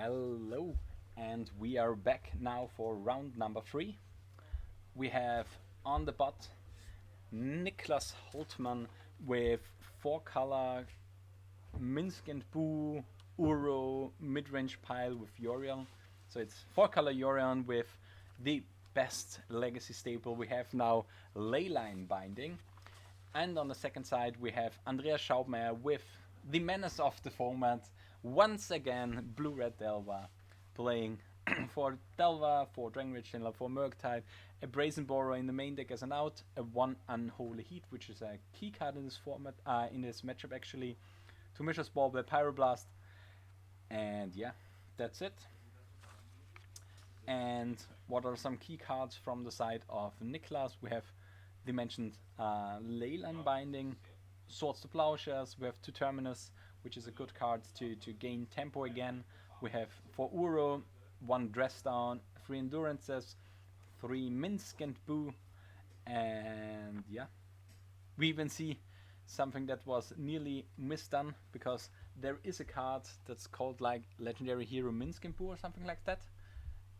Hello, and we are back now for round number 3. We have on the bot Niklas Holtmannon with 4 color Minsk and Boo Uro mid-range pile with Yorion. So it's 4 color Yorion with the best legacy staple we have now, Leyline binding. And on the second side we have Andreas Schaubmayr with the menace of the format, once again Blue-Red Delva, playing for Delva, for Dragon Rage Chandler, for Murktide, a Brazen Borer in the main deck as an out, a 1 Unholy Heat, which is a key card in this format, in this matchup actually, 2 Mishra's Bauble, Pyroblast, and yeah, that's it. And what are some key cards from the side of Niklas? We have the mentioned Leyline binding, Swords to Plowshares, we have 2 Terminus, which is a good card to gain tempo again. We have for Uro 1 Dress Down, 3 Endurances, 3 Minsk and Boo, and yeah. We even see something that was nearly misdone, because there is a card that's called like Legendary Hero Minsk and Boo or something like that.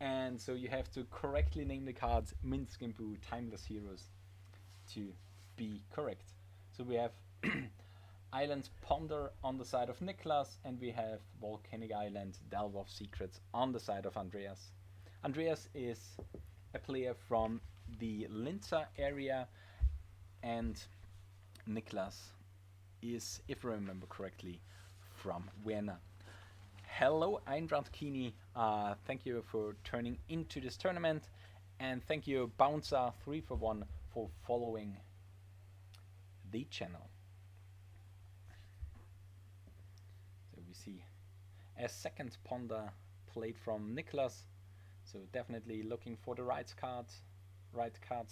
And so you have to correctly name the cards Minsk and Boo Timeless Heroes to be correct. So we have Island Ponder on the side of Niklas, and we have Volcanic Island Delve of Secrets on the side of Andreas. Andreas is a player from the Linzer area, and Niklas is, if I remember correctly, from Vienna. Hello, Eintracht Kini. Thank you for turning into this tournament, and thank you, Bouncer341, for following the channel. So we see a second Ponder played from Niklas. So definitely looking for the right cards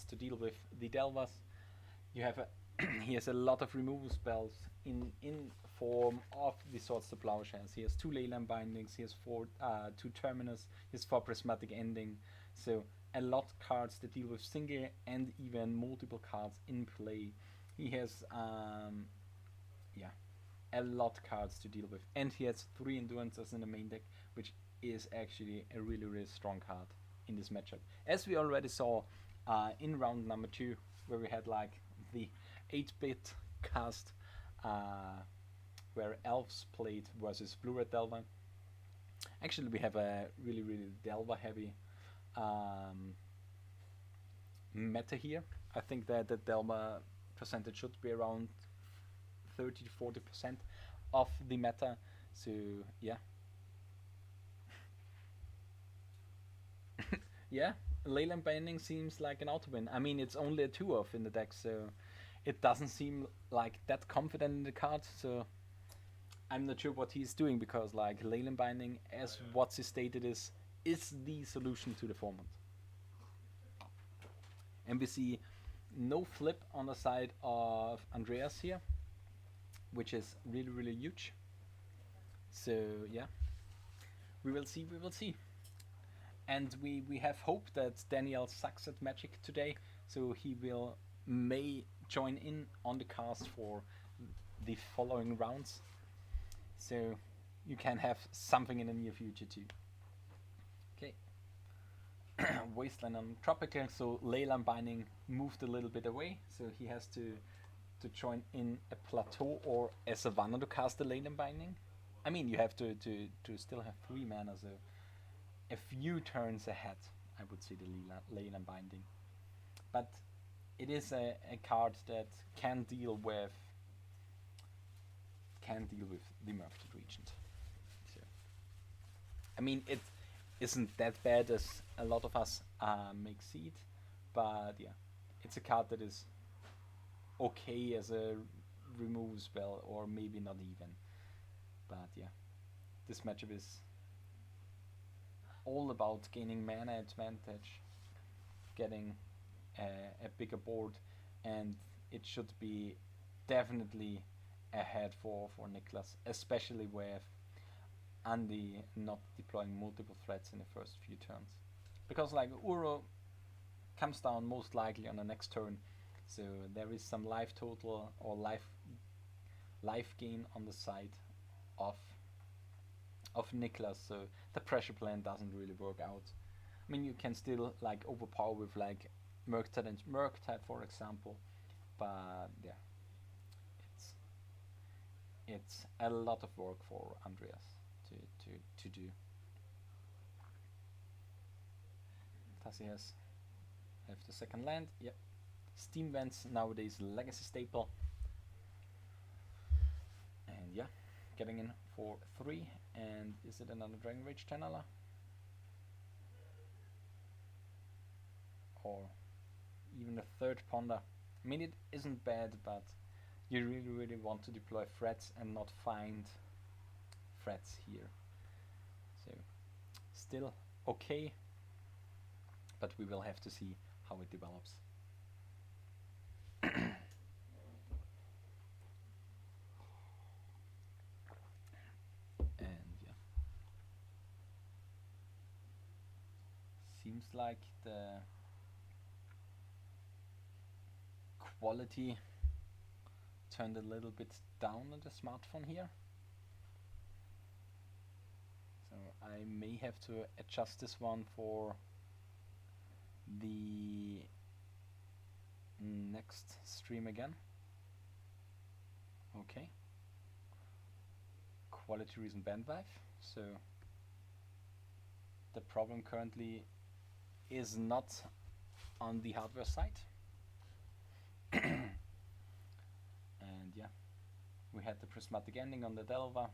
to deal with the Delvas. You have he has a lot of removal spells in form of the Swords to Plowshares. He has 2 Leyline bindings, he has 2 Terminus, he has 4 Prismatic Ending. So a lot of cards that deal with single and even multiple cards in play. He has a lot of cards to deal with, and he has 3 Endurances in the main deck, which is actually a really strong card in this matchup, as we already saw in round number 2, where we had like the 8-bit cast where Elves played versus Blue-Red Delva. Actually, we have a really Delva heavy meta here. I think that the Delva percentage should be around 30 to 40% of the meta. So yeah. Yeah, Leyline binding seems like an auto win. I mean, it's only a 2-off in the deck, so it doesn't seem like that confident in the card. So I'm not sure what he's doing, because like Leyline binding, as what he stated, is the solution to the format. And we see no flip on the side of Andreas here, which is really huge. So yeah, we will see. And we have hope that Daniel sucks at Magic today, so he may join in on the cast for the following rounds. So you can have something in the near future too. Okay. Wasteland on Tropical, so Leyline binding moved a little bit away, so he has to join in a Plateau or a Savannah to cast the Leyline binding. I mean, you have to still have 3 mana, so a few turns ahead, I would say, the Leyline binding. But it is a card that can deal with the Murktide Regent. So, I mean, it isn't that bad as a lot of us make see it, but yeah, it's a card that is okay as a remove spell, or maybe not even. But yeah, this matchup is all about gaining mana advantage, getting a bigger board, and it should be definitely ahead for Niklas, especially with Andy not deploying multiple threats in the first few turns, because like Uro comes down most likely on the next turn, so there is some life total or life gain on the side of of Niklas, so the pressure plan doesn't really work out. I mean, you can still like overpower with like Murktide and Murktide, for example, but yeah, it's it's a lot of work for Andreas to to do. Does he have the second land? Yep. Steam vents nowadays legacy staple. And yeah, getting in for 3. And is it another Dragon Rage Tenala? Or even a third Ponder? I mean, it isn't bad, but you really want to deploy threats and not find threats here. So, still okay, but we will have to see how it develops. And yeah, seems like the quality turned a little bit down on the smartphone here, so I may have to adjust this one for the next stream again. Okay, quality reason bandwidth. So the problem currently is not on the hardware side. And yeah, we had the prismatic ending on the Delva.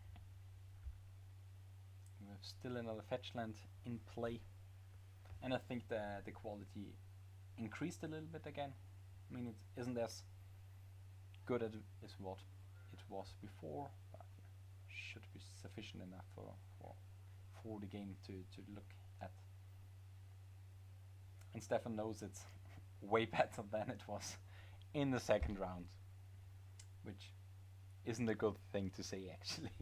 We have still another fetch land in play, and I think the quality increased a little bit again. I mean, it isn't as good as what it was before, but yeah, should be sufficient enough for the game to look at. And Stefan knows it's way better than it was in the second round, which isn't a good thing to say actually.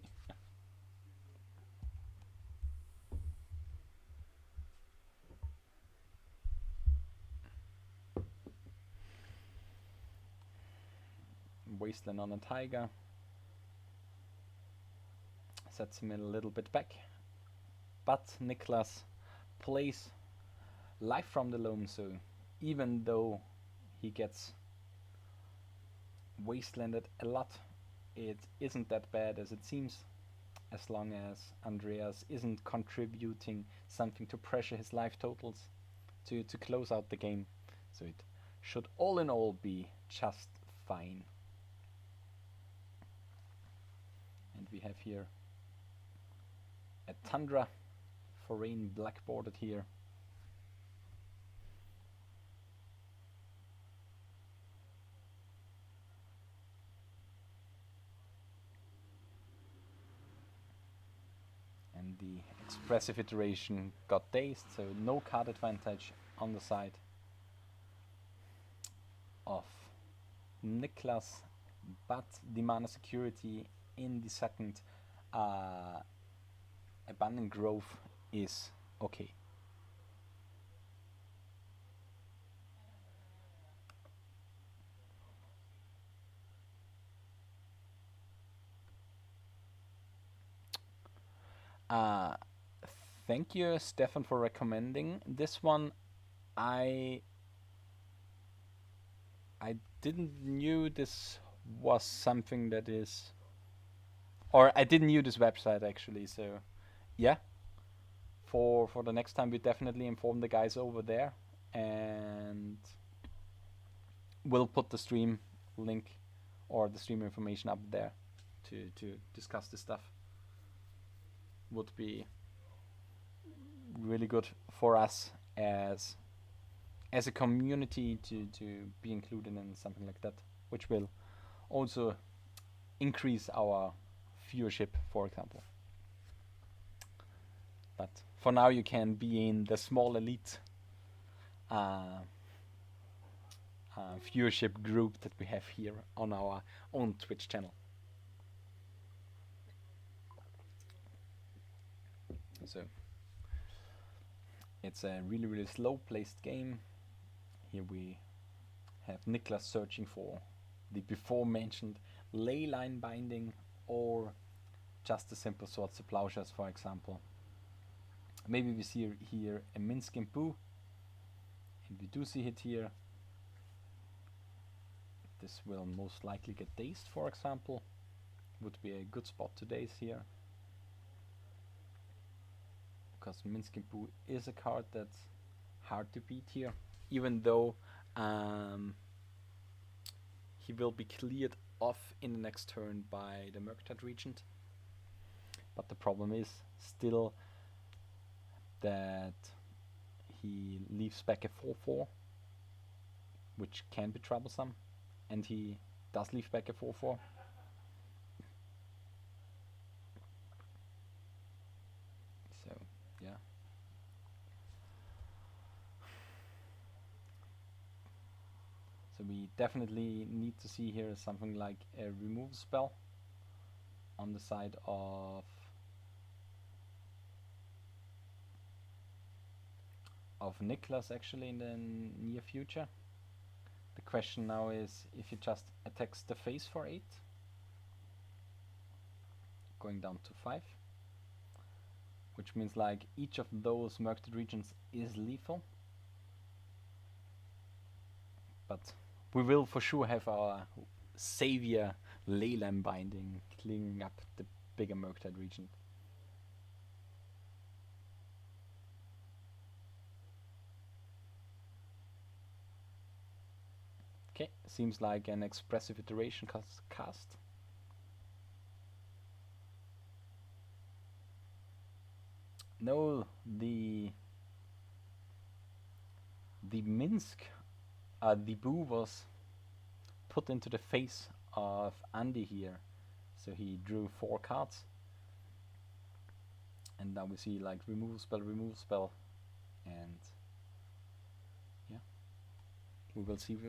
Wasteland on a Tiger sets him a little bit back, but Niklas plays live from the loam, so even though he gets wastelanded a lot, it isn't that bad as it seems, as long as Andreas isn't contributing something to pressure his life totals to close out the game. So it should all in all be just fine. And we have here a Tundra Foreign black bordered here. And the expressive iteration got dazed, so no card advantage on the side of Niklas, but the mana security in the second Abundant Growth is okay. Thank you, Stefan, for recommending this one. I didn't knew this was something that is, or I didn't knew this website actually. So yeah, for the next time we definitely inform the guys over there, and we'll put the stream link or the stream information up there to discuss this stuff. Would be really good for us as a community to be included in something like that, which will also increase our viewership, for example. But for now, you can be in the small elite viewership group that we have here on our own Twitch channel. So it's a really slow placed game. Here we have Niklas searching for the before mentioned ley line binding or just the simple swords to plowshares, for example. Maybe we see here a Minsk and Boo, and we do see it here. This will most likely get dazed, for example. Would be a good spot to daze here, because Minsk and Boo is a card that's hard to beat here, even though he will be cleared off in the next turn by the Murktide Regent. But the problem is still that he leaves back a 4/4, which can be troublesome, and he does leave back a 4/4. So, yeah. So we definitely need to see here something like a remove spell on the side of Niklas, actually, in the near future. The question now is if he just attacks the face for 8, going down to 5, which means like each of those Murktide Regents is lethal. But we will for sure have our savior Leyland binding cleaning up the bigger Murktide Regent. Okay, seems like an expressive iteration cast. No, the Minsk, the Boo was put into the face of Andy here, so he drew 4 cards, and now we see like remove spell, and yeah, we will see.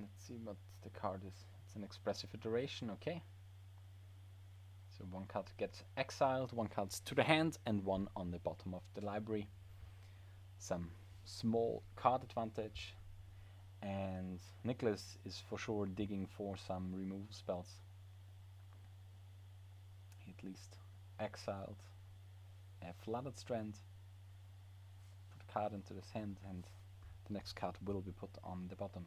Let's see what the card is. It's an expressive iteration, okay. So 1 card gets exiled, 1 card's to the hand, and 1 on the bottom of the library. Some small card advantage, and Niklas is for sure digging for some remove spells. He at least exiled a Flooded Strand, put a card into his hand, and the next card will be put on the bottom.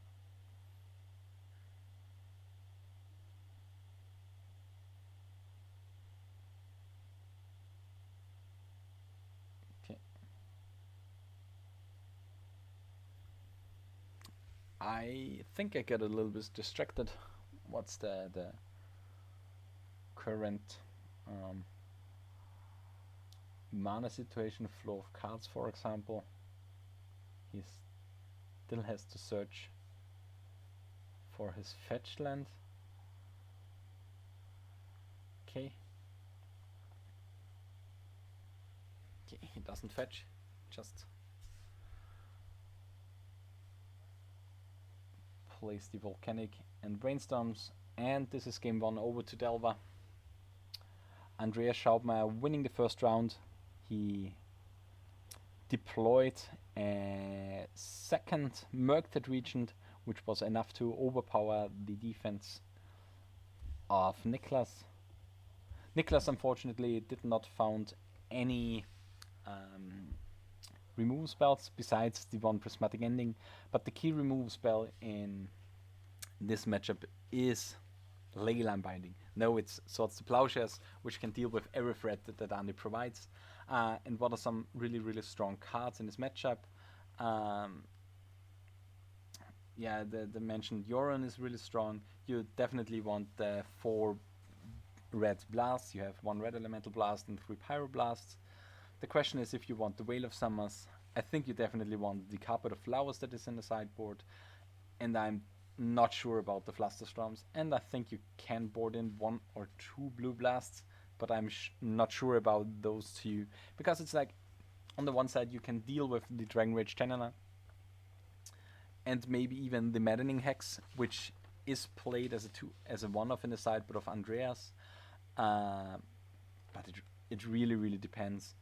I think I get a little bit distracted. What's the current mana situation, flow of cards, for example? He still has to search for his fetch land. Okay, he doesn't fetch, just plays the Volcanic and Brainstorms, and this is game 1 over to Delva. Andreas Schaubmayr winning the first round. He deployed a second Murktide Regent, which was enough to overpower the defense of Niklas. Niklas unfortunately did not found any remove spells besides the 1 Prismatic Ending, but the key remove spell in this matchup is Leyline Binding. No, it's Swords to Plowshares, which can deal with every threat that Andy provides. And what are some really strong cards in this matchup? Yeah, the mentioned Yoran is really strong. You definitely want the 4 red blasts. You have 1 red elemental blast and 3 pyro blasts. The question is if you want the Veil of Summers. I think you definitely want the Carpet of Flowers that is in the sideboard, and I'm not sure about the Flusterstorms, and I think you can board in 1 or 2 blue blasts, but I'm not sure about those 2, because it's like on the one side you can deal with the Dragon Rage Tenana, and maybe even the maddening hex, which is played as a one-off in the sideboard of Andreas. But it really depends.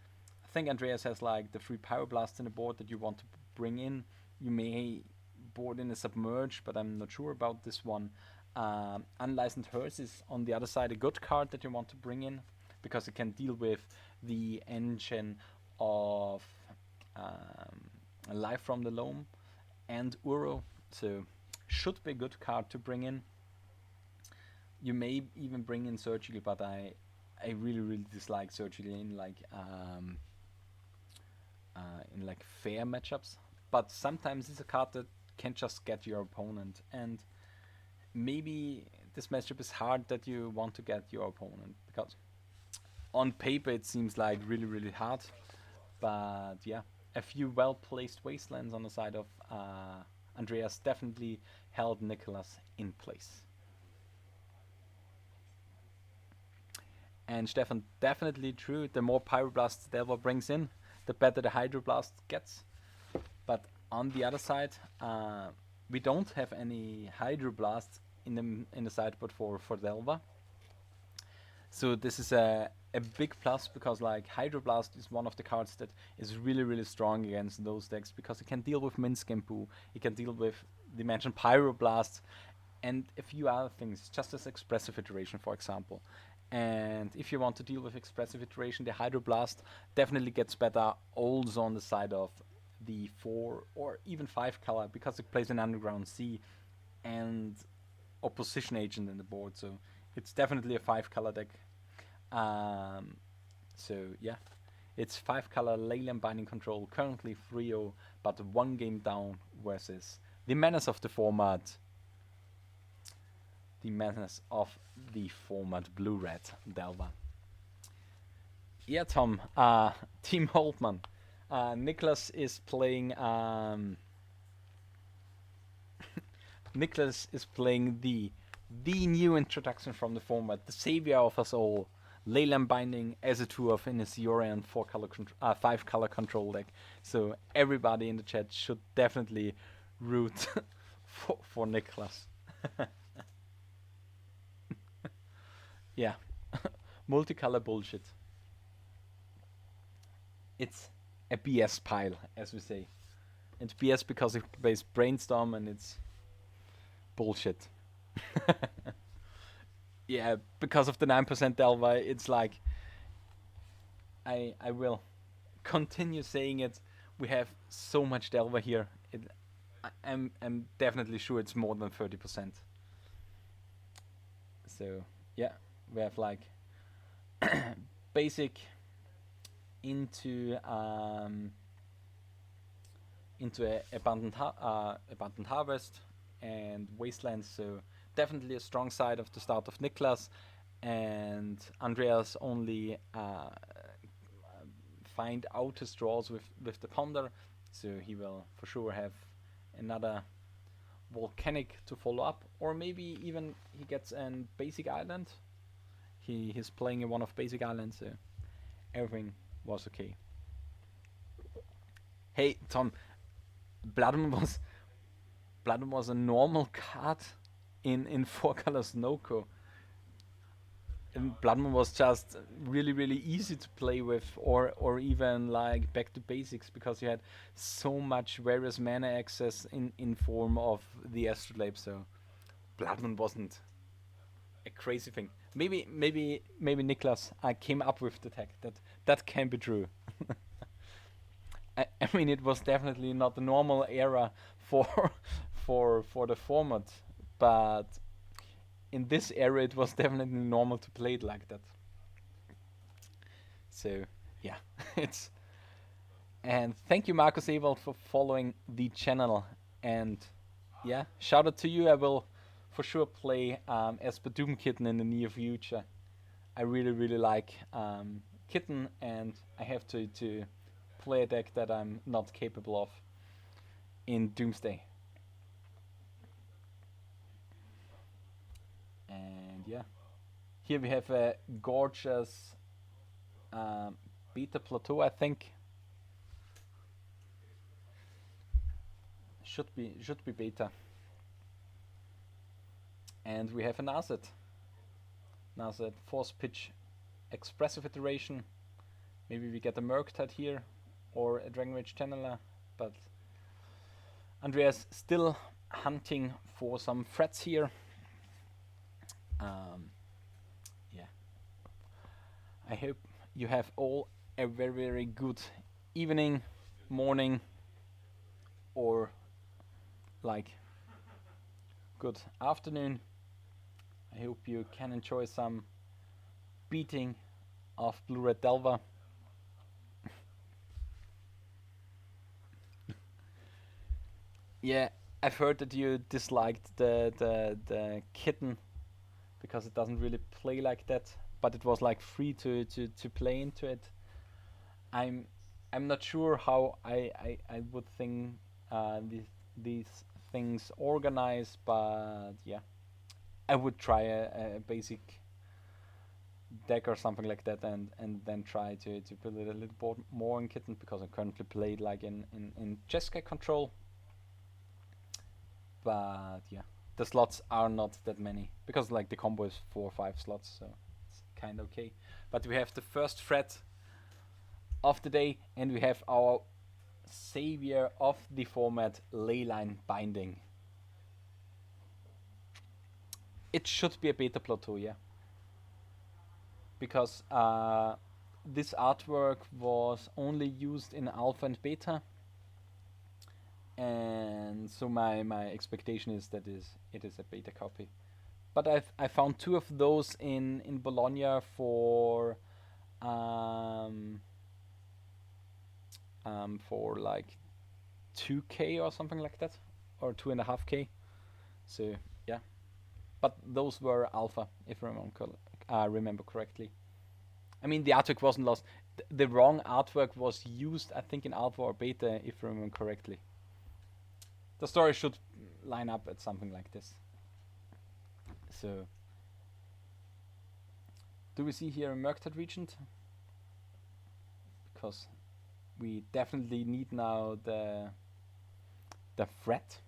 I think Andreas has like the 3 Pyroblasts in the board that you want to bring in. You may board in a Submerge, but I'm not sure about this one. Unlicensed Hearse is on the other side a good card that you want to bring in, because it can deal with the engine of Life from the Loam and Uro, so should be a good card to bring in. You may even bring in Surgical, but I really dislike Surgical in like fair matchups. But sometimes it's a card that can just get your opponent, and maybe this matchup is hard that you want to get your opponent, because on paper it seems like really hard. But yeah, a few well-placed Wastelands on the side of Andreas definitely held Niklas in place. And Stefan, definitely true, the more Pyroblasts Delver brings in, the better the Hydroblast gets. But on the other side, we don't have any Hydroblasts in the sideboard for Delver. So this is a big plus, because like Hydroblast is one of the cards that is really strong against those decks, because it can deal with Minsk and Poo, it can deal with the mentioned Pyroblasts, and a few other things, just as Expressive Iteration, for example. And if you want to deal with Expressive Iteration, the Hydroblast definitely gets better also on the side of the 4 or even 5 color, because it plays an Underground Sea and Opposition Agent in the board, so it's definitely a 5 color deck. So yeah, it's 5 color Leyland Binding Control, currently 3-0, but 1 game down versus the menace of the format. The menace of the format, Blue-Red Delver. Yeah, Tom, Team Holtmannon. Niklas is playing Niklas is playing the new introduction from the format, the savior of us all, Leyland Binding as a 2-of in his Yorian 5 color control deck. So everybody in the chat should definitely root for Niklas. Yeah, multicolor bullshit. It's a BS pile, as we say. It's BS because it plays Brainstorm, and it's bullshit. Yeah, because of the 9% Delver, it's like I will continue saying it. We have so much Delver here. I'm definitely sure it's more than 30%. So yeah, we have like basic into abundant harvest and wastelands. So definitely a strong side of the start of Niklas, and Andreas only find out his draws with the ponder, so he will for sure have another volcanic to follow up, or maybe even he gets an basic island. He's playing in one of basic islands, so everything was okay. Hey Tom, Bloodmoon was a normal card in 4 colors Noko. And Bloodmoon was just really easy to play with, or even like back to basics, because you had so much various mana access in form of the Astrolabe. So Bloodmoon wasn't a crazy thing. Maybe Niklas came up with the tech. That can be true. I mean, it was definitely not the normal era for the format, but in this era it was definitely normal to play it like that. So yeah, it's and thank you Marcus Ewald for following the channel, and yeah, shout out to you. I will for sure play as Doom Kitten in the near future. I really like Kitten, and I have to play a deck that I'm not capable of in Doomsday. And yeah, here we have a gorgeous Beta Plateau, I think. should be beta. And we have an asset. Force pitch expressive iteration. Maybe we get a Murktide here or a Dragon Rage Channeler, but Andreas still hunting for some threats here. Yeah. I hope you have all a very, very good evening, morning, or like good afternoon. I hope you can enjoy some beating of Blue Red Delva. Yeah, I've heard that you disliked the kitten because it doesn't really play like that, but it was like free to play into it. I'm I'm not sure how I would think these things organize, but yeah, I would try a basic deck or something like that, and then try to build it a little bit more in Kitten, because I currently played like in Jessica control. But yeah, the slots are not that many, because like the combo is 4 or 5 slots, so it's kind of okay. But we have the first threat of the day, and we have our savior of the format, Leyline Binding. It should be a beta plateau, yeah, because this artwork was only used in alpha and beta, and so my expectation is that it is a beta copy. But I found 2 of those in Bologna for like 2k or something like that, or 2.5k. So yeah, but those were alpha, if I remember correctly. I mean, the artwork wasn't lost. The wrong artwork was used, I think, in alpha or beta, if I remember correctly. The story should line up at something like this. So, do we see here a Murktide Regent? Because we definitely need now the threat,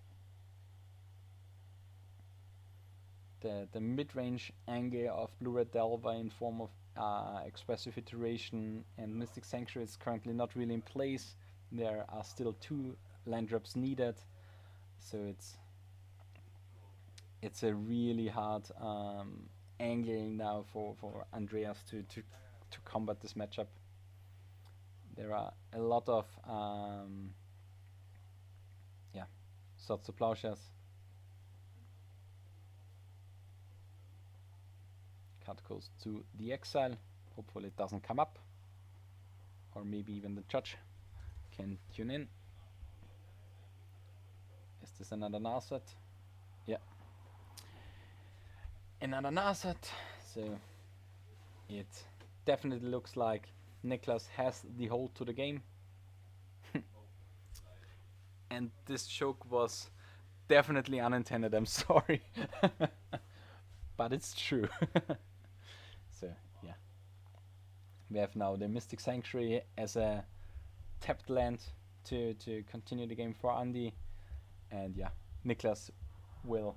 the mid-range angle of Blue Red Delva in form of expressive iteration, and Mystic Sanctuary is currently not really in place. There are still 2 land drops needed, so it's a really hard angle now for Andreas to combat this matchup. There are a lot of Swords to Plowshares. Card goes to the exile. Hopefully it doesn't come up, or maybe even the judge can tune in. Is this another Narset? Yeah, another Narset. So it definitely looks like Niklas has the hold to the game. And this joke was definitely unintended, I'm sorry. But it's true. So yeah, we have now the Mystic Sanctuary as a tapped land to continue the game for Andy, and yeah, Niklas will,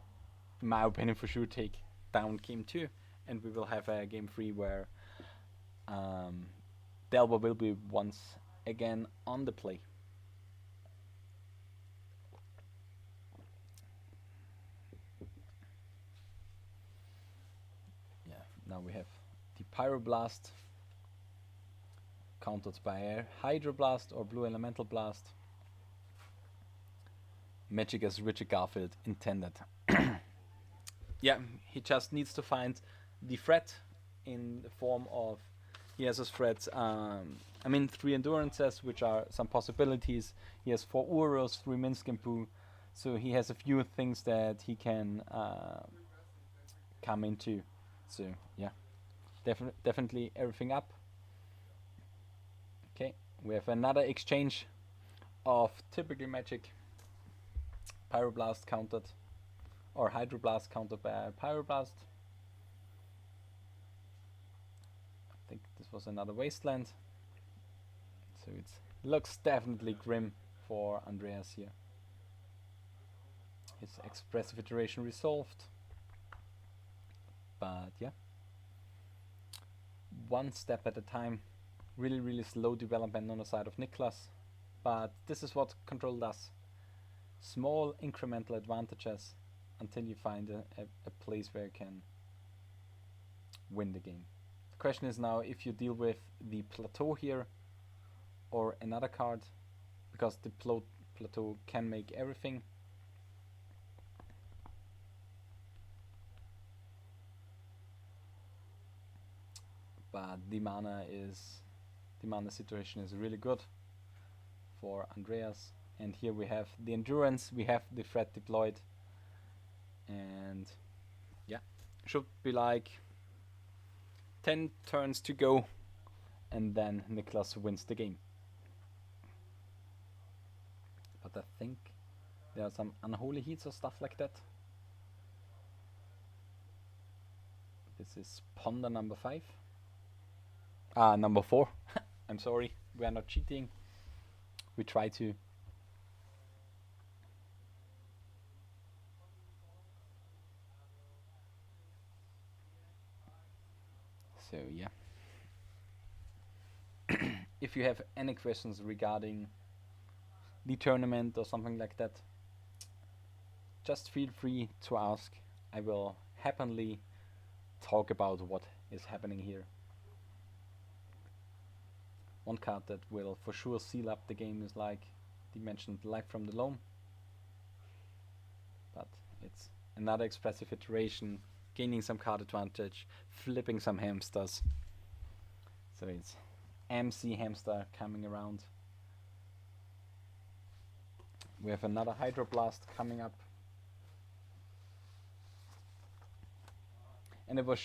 in my opinion, for sure take down game 2, and we will have a game 3 where Delva will be once again on the play. Yeah, now we have the Pyroblast countered by a Hydroblast or Blue Elemental Blast. Magic as Richard Garfield intended. Yeah, he just needs to find the threat in the form of, he has his threats, I mean 3 Endurances, which are some possibilities. He has 4 Uros, 3 Minskimpu, so he has a few things that he can come into. So yeah, definitely everything up. Okay, we have another exchange of typical Magic. Pyroblast countered, or Hydroblast countered by a Pyroblast. I think this was another Wasteland. So it looks definitely grim for Andreas here. his expressive iteration resolved. But yeah, one step at a time. Really slow development on the side of Niklas. But this is what control does. Small incremental advantages until you find a place where you can win the game. The question is now if you deal with the plateau here or another card, because the plateau can make everything. But the mana situation is really good for Andreas. And here we have the endurance, we have the threat deployed, and yeah, should be like 10 turns to go, and then Niklas wins the game. But I think there are some unholy heats or stuff like that. This is Ponder number 5. Number 4. I'm sorry, we are not cheating. We try to. So yeah. If you have any questions regarding the tournament or something like that, just feel free to ask. I will happily talk about what is happening here. One card that will for sure seal up the game is like the mentioned Life from the Loam. But it's another expressive iteration, gaining some card advantage, flipping some hamsters. So it's MC Hamster coming around. We have another Hydroblast coming up. And it was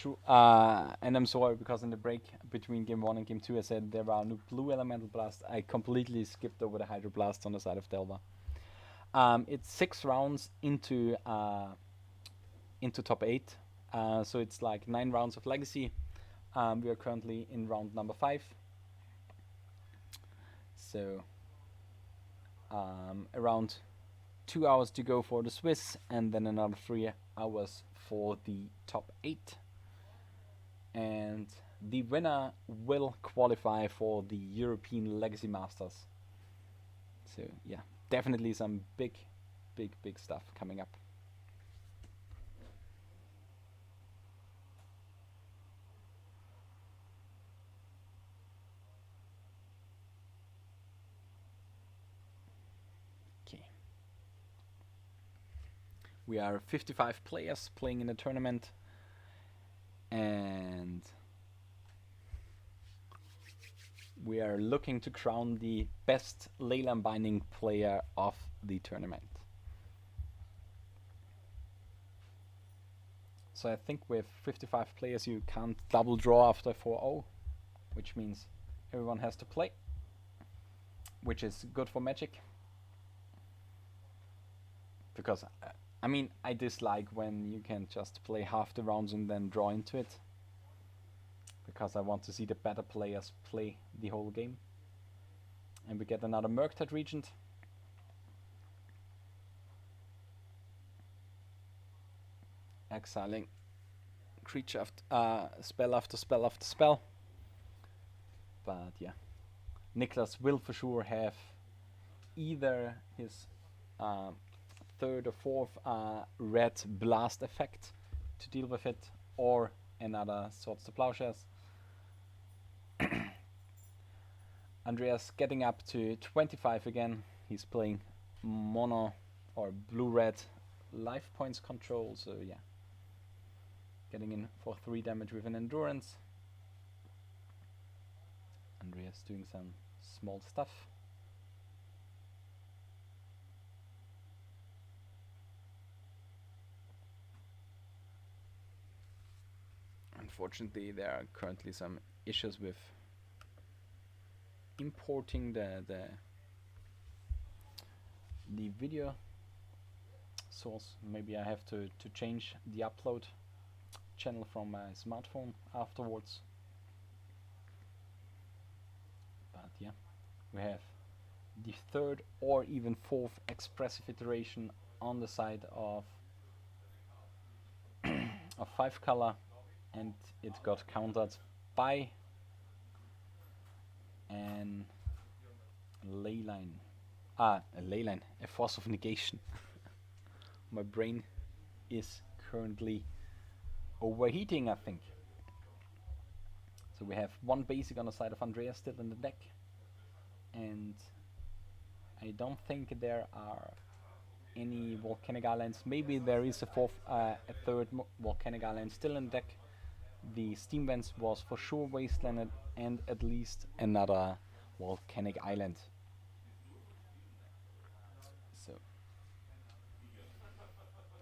and I'm sorry because in the break between game 1 and game 2 I said there are no blue elemental blast. I completely skipped over the Hydroblast on the side of Delva. It's 6 rounds into top 8, so it's like 9 rounds of Legacy. We are currently in round number 5, so around 2 hours to go for the Swiss, and then another 3 hours for the top 8, and the winner will qualify for the European Legacy Masters. So yeah, definitely some big stuff coming up. Okay. We are 55 players playing in the tournament, and we are looking to crown the best Leyland Binding player of the tournament. So I think with 55 players you can't double draw after 4-0, which means everyone has to play, which is good for Magic. Because I mean, I dislike when you can just play half the rounds and then draw into it, because I want to see the better players play the whole game. And we get another Murktide Regent. Exiling creature after spell after spell after spell. But yeah, Niklas will for sure have either his third or fourth red blast effect to deal with it, or another Swords to Plowshares. Andreas getting up to 25 again. He's playing mono or blue-red life points control, so yeah. Getting in for 3 damage with an endurance. Andreas doing some small stuff. Unfortunately, there are currently some issues with importing the video source. Maybe I have to change the upload channel from my smartphone afterwards. But yeah, we have the 3rd or even 4th expressive iteration on the side of of 5 color, and it got countered by an ley line. A ley line, a force of negation. My brain is currently overheating, I think. So we have one basic on the side of Andreas still in the deck, and I don't think there are any volcanic islands. Maybe there is a third volcanic island still in the deck. The steam vents was for sure wastelanded, and at least another volcanic island. So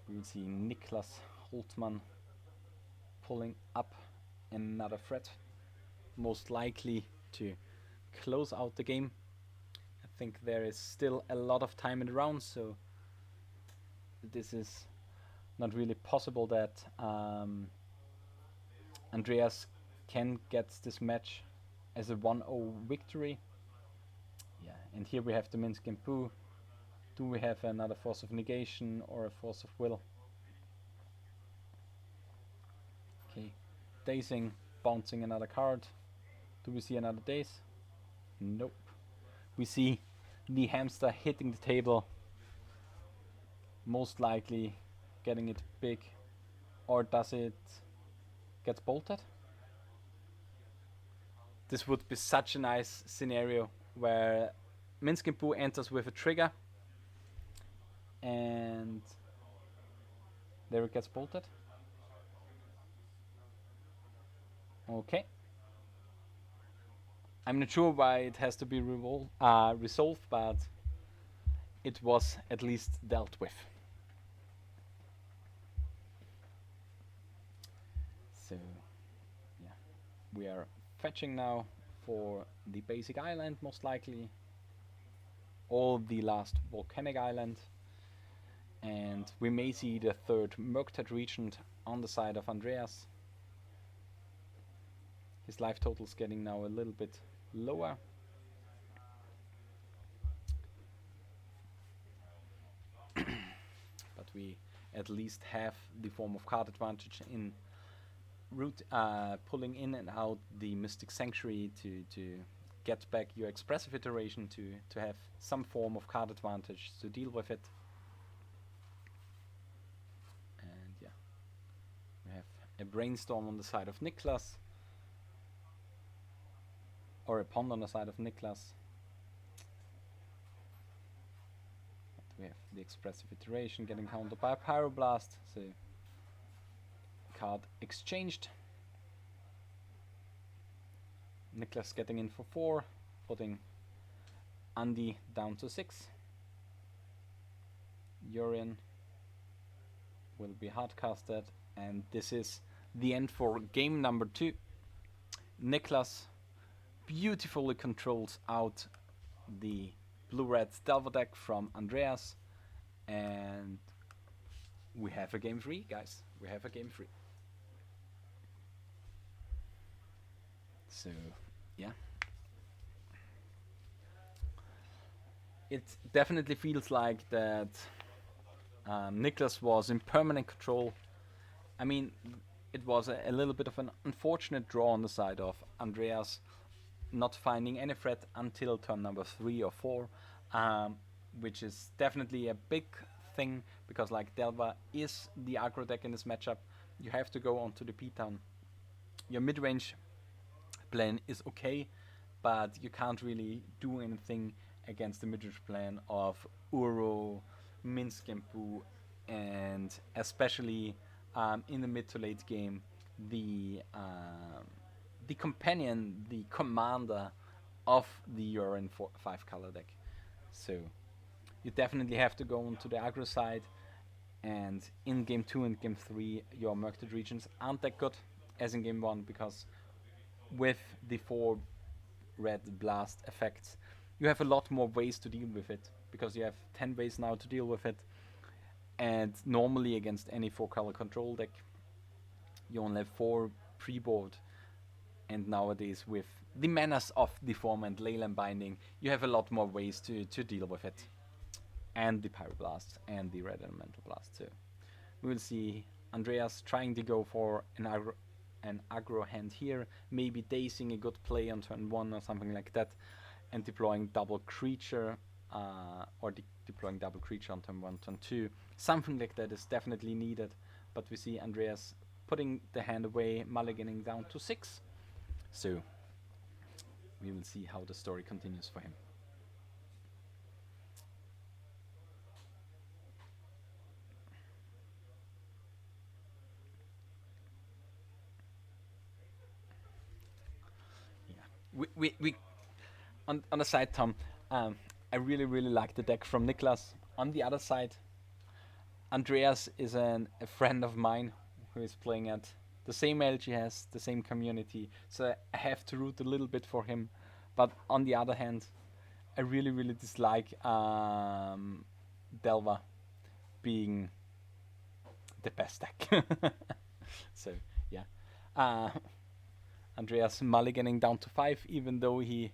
we will see Niklas Holtmannon pulling up another threat, most likely to close out the game. I think there is still a lot of time in the round, so this is not really possible that Andreas can get this match as a 1-0 victory. Yeah, and here we have the Minsk and Poo. Do we have another force of negation or a force of will? Okay, dazing, bouncing another card. Do we see another daze? Nope. We see the hamster hitting the table, most likely getting it big, or does it get bolted? This would be such a nice scenario where Minsk and Poo enters with a trigger and there it gets bolted. Okay. I'm not sure why it has to be resolved, but it was at least dealt with. So, yeah, we are fetching now for the basic island, most likely, or the last volcanic island, and we may see the third Murktide Regent on the side of Andreas. His life total is getting now a little bit lower. But we at least have the form of card advantage in pulling in and out the Mystic Sanctuary to get back your expressive iteration, to have some form of card advantage to deal with it. And yeah, we have a Brainstorm on the side of Niklas, or a Pond on the side of Niklas. We have the expressive iteration getting countered by a Pyroblast, so card exchanged. Niklas getting in for 4, putting Andy down to 6. Urian will be hardcasted, and this is the end for game number 2. Niklas beautifully controls out the blue-red Delver deck from Andreas, and we have a game 3, guys. We have a game 3. So, yeah. It definitely feels like that Niklas was in permanent control. I mean, it was a little bit of an unfortunate draw on the side of Andreas, not finding any threat until turn number 3 or 4, which is definitely a big thing, because like Delver is the aggro deck in this matchup. You have to go onto the P-Town. Your mid-range plan is okay, but you can't really do anything against the mid-range plan of Uro, Minsk and Poo, and especially in the mid to late game, the companion, the commander of the Urian 5 color deck. So you definitely have to go onto the aggro side, and in game 2 and game 3 your Murktide Regents aren't that good as in game 1, because with the 4 red blast effects you have a lot more ways to deal with it, because you have 10 ways now to deal with it, and normally against any 4 color control deck you only have 4 pre-board, and nowadays with the menace of Deform and Leyland Binding you have a lot more ways to deal with it. and the Pyroblast and the Red Elemental Blast too. We will see Andreas trying to go for an aggro hand here, maybe dazing a good play on turn 1 or something like that, and deploying double creature, or deploying double creature on turn 1, turn 2. Something like that is definitely needed, but we see Andreas putting the hand away, mulliganing down to 6. So we will see how the story continues for him. We on the side, Tom, I really like the deck from Niklas. On the other side, Andreas is a friend of mine who is playing at the same LGS, the same community, so I have to root a little bit for him. But on the other hand, I really dislike Delva being the best deck. So yeah, Andreas mulliganing down to 5, even though he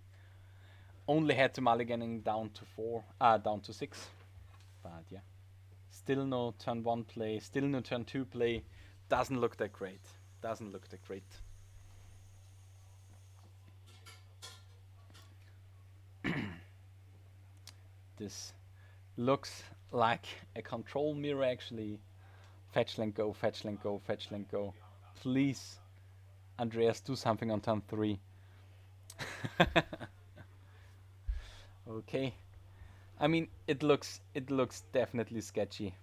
only had to mulliganing down to 6. But yeah, still no turn 1 play, still no turn 2 play. Doesn't look that great. Doesn't look that great. This looks like a control mirror actually. Fetch land go, fetch land go, fetch land go. Please, Andreas, do something on turn 3. Okay. I mean, it looks definitely sketchy.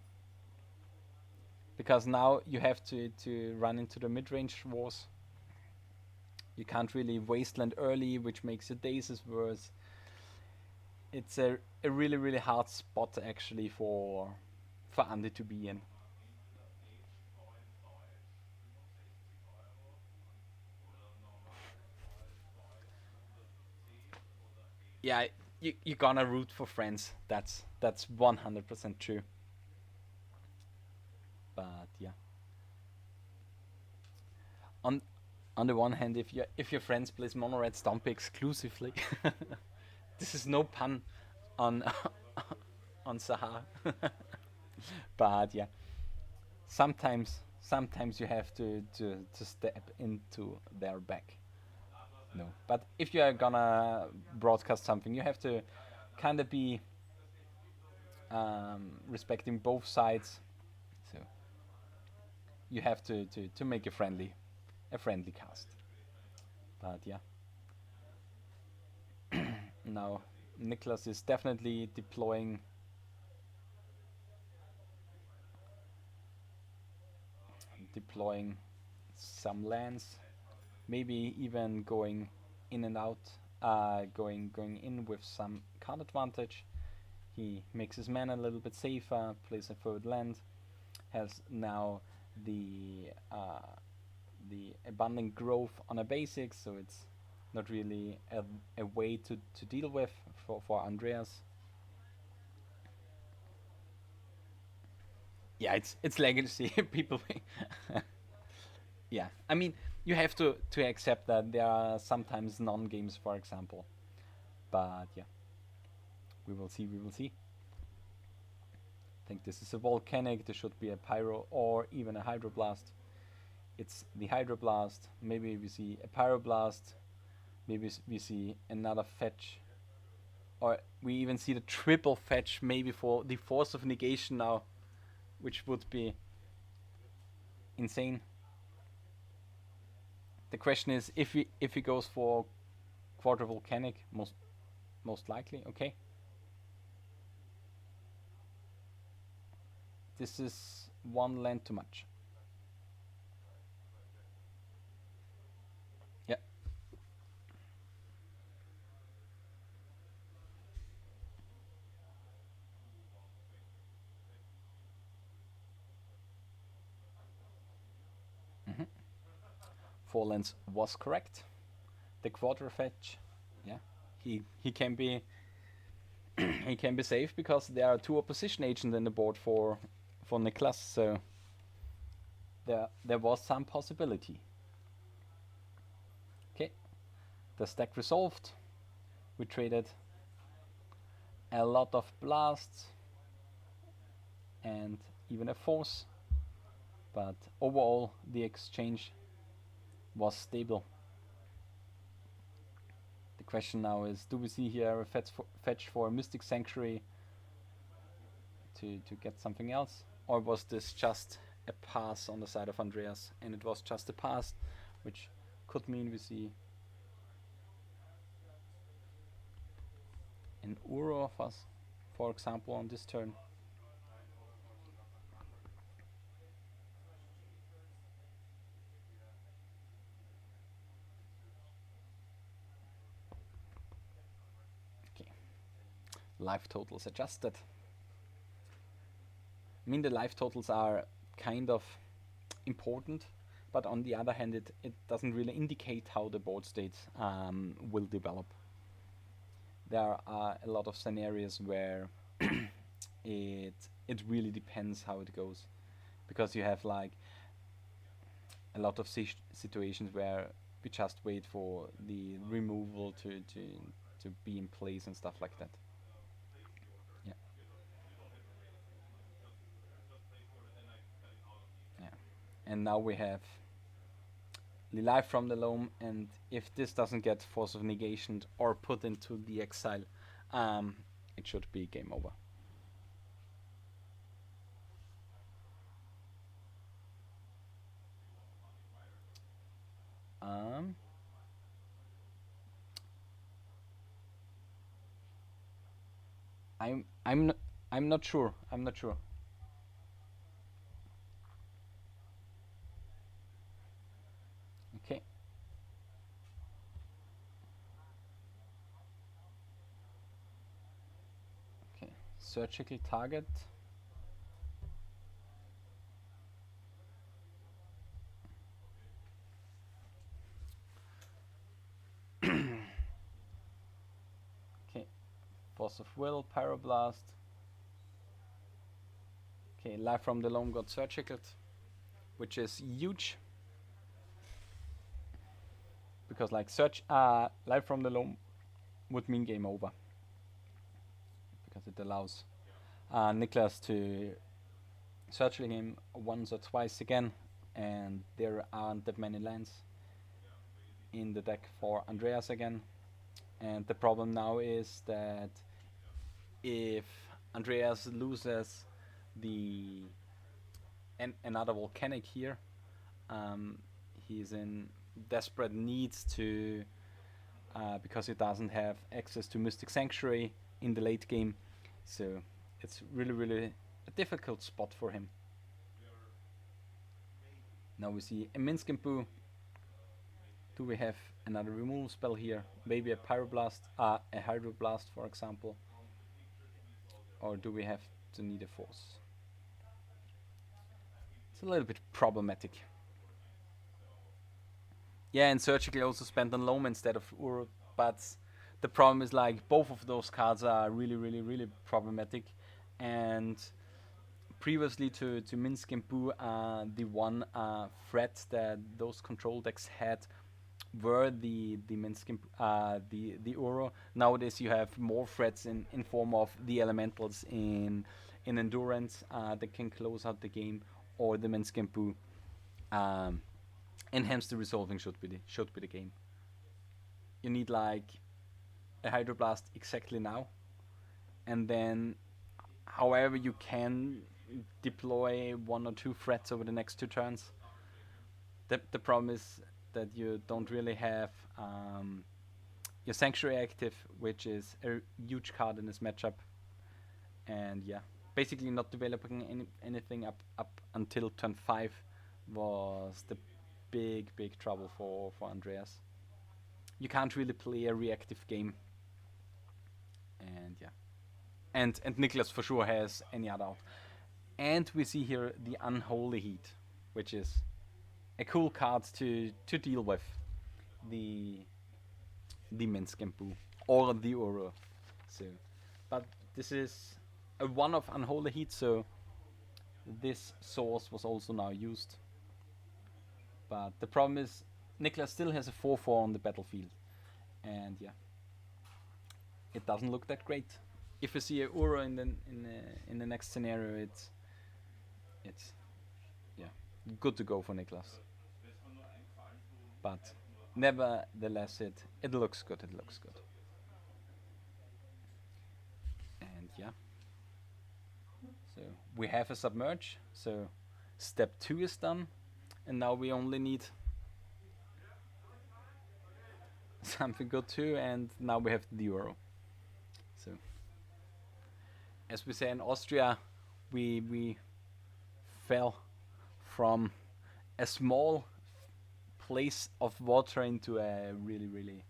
Because now you have to run into the mid-range wars. You can't really wasteland early, which makes the dazes worse. It's a really hard spot actually for Andy to be in. Yeah, you're gonna root for friends. That's 100% true. But yeah. On the one hand, if your friends plays Mono Red Stompy exclusively, this is no pun on on Sahar. But yeah, sometimes you have to step into their back. No, but if you are gonna broadcast something, you have to kind of be respecting both sides. So you have to make a friendly cast. But yeah, now Niklas is definitely deploying some lands, maybe even going in and out, going in with some card advantage. He makes his mana a little bit safer, plays a third land, has now the abundant growth on a basic, so it's not really a way to deal with for Andreas. Yeah, it's legacy. People yeah, I mean, you have to accept that there are sometimes non-games, for example. But yeah, we will see. I think this is a volcanic. This should be a pyro or even a hydroblast. It's the hydroblast. Maybe we see a pyroblast. Maybe we see another fetch, or we even see the triple fetch. Maybe for the force of negation now, which would be insane. The question is if he goes for quarter volcanic, most likely. Okay. This is one land too much. Yeah. Mm-hmm. 4 lands was correct. The quarter fetch, yeah, he can be he can be safe because there are 2 opposition agents in the board for Niklas, so there was some possibility. Okay, the stack resolved. We traded a lot of blasts. and even a force, but overall the exchange was stable. The question now is, do we see here a fetch for Mystic Sanctuary to get something else? Or was this just a pass on the side of Andreas? And it was just a pass, which could mean we see an Uro of us, for example, on this turn. Life totals adjusted. I mean, the life totals are kind of important, but on the other hand, it doesn't really indicate how the board state will develop. There are a lot of scenarios where it really depends how it goes, because you have like a lot of situations where we just wait for the removal to be in place and stuff like that. Yeah. Yeah. And now we have the life from the loam, and if this doesn't get force of negation or put into the exile, it should be game over. I'm not sure. I'm not sure. Okay. Okay. Surgical target. Okay. Force of will, pyroblast. Okay, life from the loam got surgicaled, which is huge. Because like life from the loam would mean game over. Because it allows Niklas to surgical him once or twice again, and there aren't that many lands in the deck for Andreas again. And the problem now is that if Andreas loses the another volcanic here, he's in desperate needs to because he doesn't have access to Mystic Sanctuary in the late game, so it's really a difficult spot for him. Now we see a Minsk and Boo. Do we have another removal spell here? Maybe a Pyroblast, a Hydroblast, for example. Or do we have to need a force? It's a little bit problematic. Yeah, and Surgical also spent on Loam instead of Ur, but the problem is like both of those cards are really problematic, and previously to Minsk and Boo, the one threat that those control decks had were the Minsk and the Uro. Nowadays you have more threats in form of the elementals in endurance that can close out the game, or the Minsk and Boo. And hence the resolving should be the game. You need like a Hydroblast exactly now, and then however you can deploy one or two threats over the next 2 turns. The problem is that you don't really have your Sanctuary active, which is a huge card in this matchup, and yeah, basically not developing anything up until turn 5 was the big trouble for Andreas. You can't really play a reactive game, and yeah, and Niklas for sure has any other out. And we see here the Unholy Heat, which is a cool card to deal with the Minsk and Boo or the Uro. So, but this is a one of Unholy Heat, so this source was also now used. But the problem is Niklas still has a 4/4 on the battlefield, and yeah, it doesn't look that great. If you see a Uro in the next scenario, it's good to go for Niklas. But nevertheless, it looks good. It looks good. And so we have a submerge. So step 2 is done, and now we only need something good too, and now we have the euro. So as we say in Austria, we fell from a small place of water into a really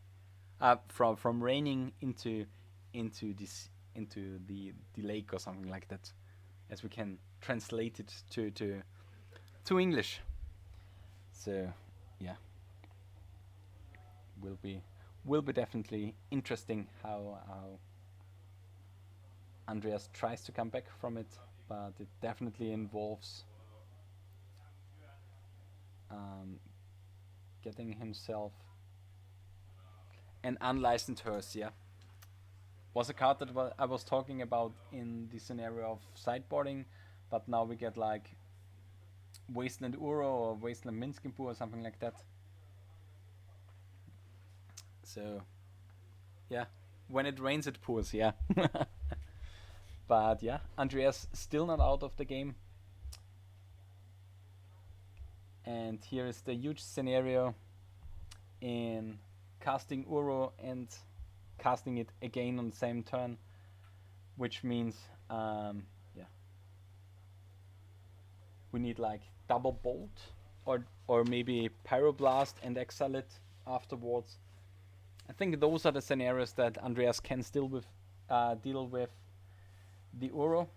from raining into the lake or something like that, as we can translate it to English. So will be definitely interesting how Andreas tries to come back from it, but it definitely involves getting himself an unlicensed horse. Was a card that I was talking about in the scenario of sideboarding, but now we get like Wasteland Uro or Wasteland Minskinpu or something like that. So when it rains it pours. But Andreas still not out of the game. And here is the huge scenario in casting Uro and casting it again on the same turn, which means we need like double bolt or maybe pyroblast and exile it afterwards. I think those are the scenarios that Andreas can still deal with the Uro,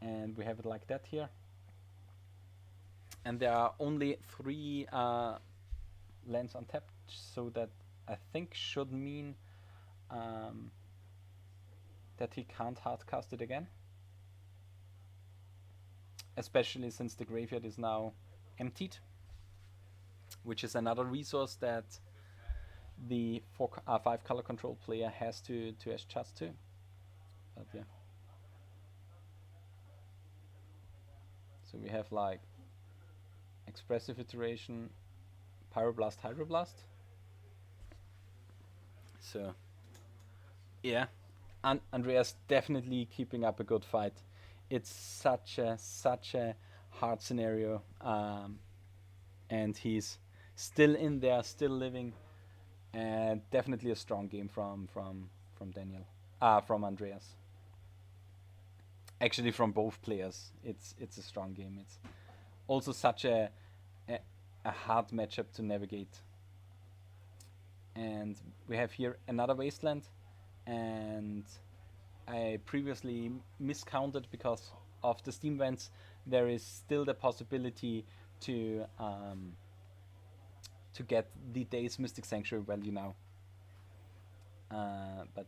and we have it like that here. And there are only 3 lands untapped, so that I think should mean that he can't hardcast it again. Especially since the graveyard is now emptied, which is another resource that the 5 color control player has to adjust to. But so we have like Expressive Iteration, Pyroblast, Hydroblast. So Andreas definitely keeping up a good fight. It's such a hard scenario, and he's still in there, still living, and definitely a strong game from Daniel, from Andreas. Actually, from both players, it's a strong game. It's also such a hard matchup to navigate. And we have here another Wasteland, and I previously miscounted because of the Steam vents. There is still the possibility to get the Days Mystic Sanctuary value now. But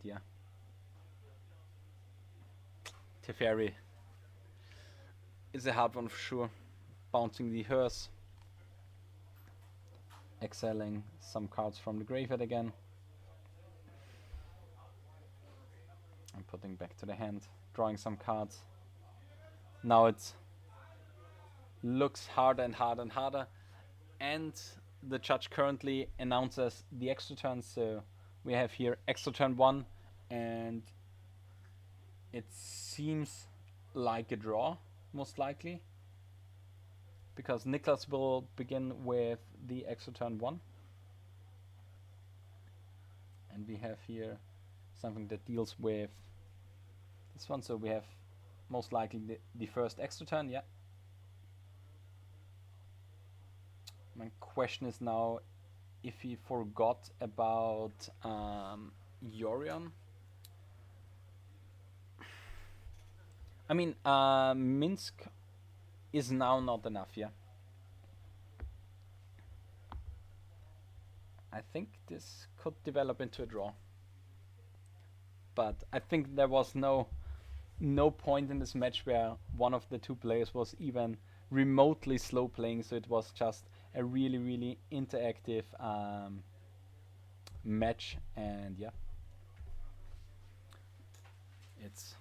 Teferi is a hard one for sure. Bouncing the hearse, exiling some cards from the graveyard again, and putting back to the hand, drawing some cards. Now it looks harder and harder and harder, and the judge currently announces the extra turn. So we have here extra turn 1, and it seems like a draw, most likely, because Niklas will begin with the extra turn 1. And we have here something that deals with this one, so we have most likely the first extra turn. My question is now if he forgot about Yorion. I mean, Minsk is now not enough, I think this could develop into a draw. But I think there was no point in this match where one of the two players was even remotely slow playing, so it was just a really interactive match. And it's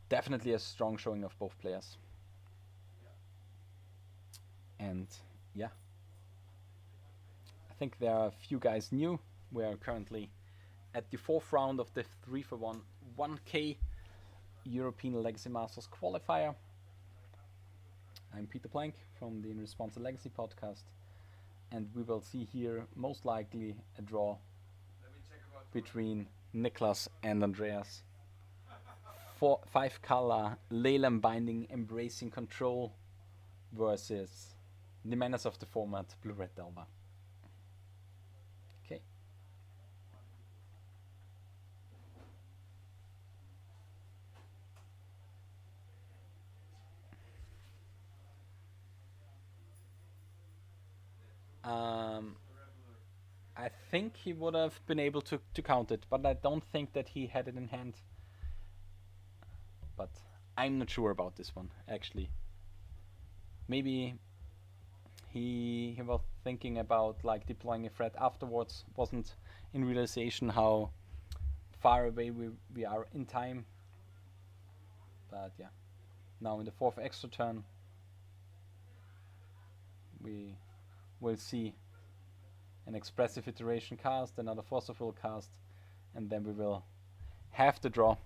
definitely a strong showing of both players. And yeah, I think there are a few guys new. We are currently at the fourth round of the 3 for 1 1K European Legacy Masters qualifier. I'm Peter Plank from the In Response to Legacy podcast, and we will see here most likely a draw between Niklas and Andreas. 5-color Leyland binding embracing control versus the menace of the format Blue Red Delva. Okay. I think he would have been able to count it, but I don't think that he had it in hand. But I'm not sure about this one, actually. Maybe he was thinking about like deploying a threat afterwards, wasn't in realization how far away we are in time. But yeah, now in the 4th extra turn we will see an expressive iteration cast, another forceful cast, and then we will have to draw.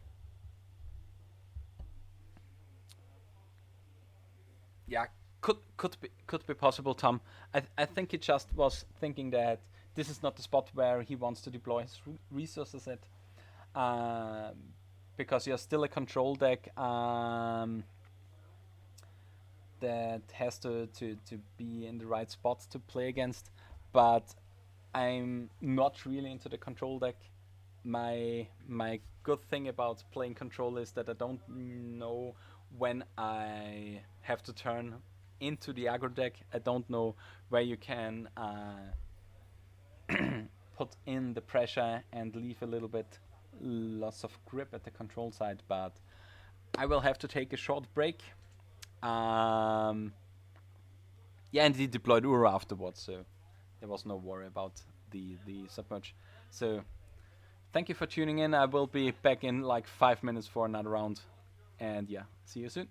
Yeah, could be possible, Tom. I think he just was thinking that this is not the spot where he wants to deploy his resources at, because you're still a control deck that has to be in the right spots to play against. But I'm not really into the control deck. My good thing about playing control is that I don't know when I have to turn into the aggro deck. I don't know where you can put in the pressure and leave a little bit loss of grip at the control side, but I will have to take a short break. Yeah, and he deployed Ura afterwards, so there was no worry about the submerge. So thank you for tuning in. I will be back in like 5 minutes for another round, and yeah, see you soon.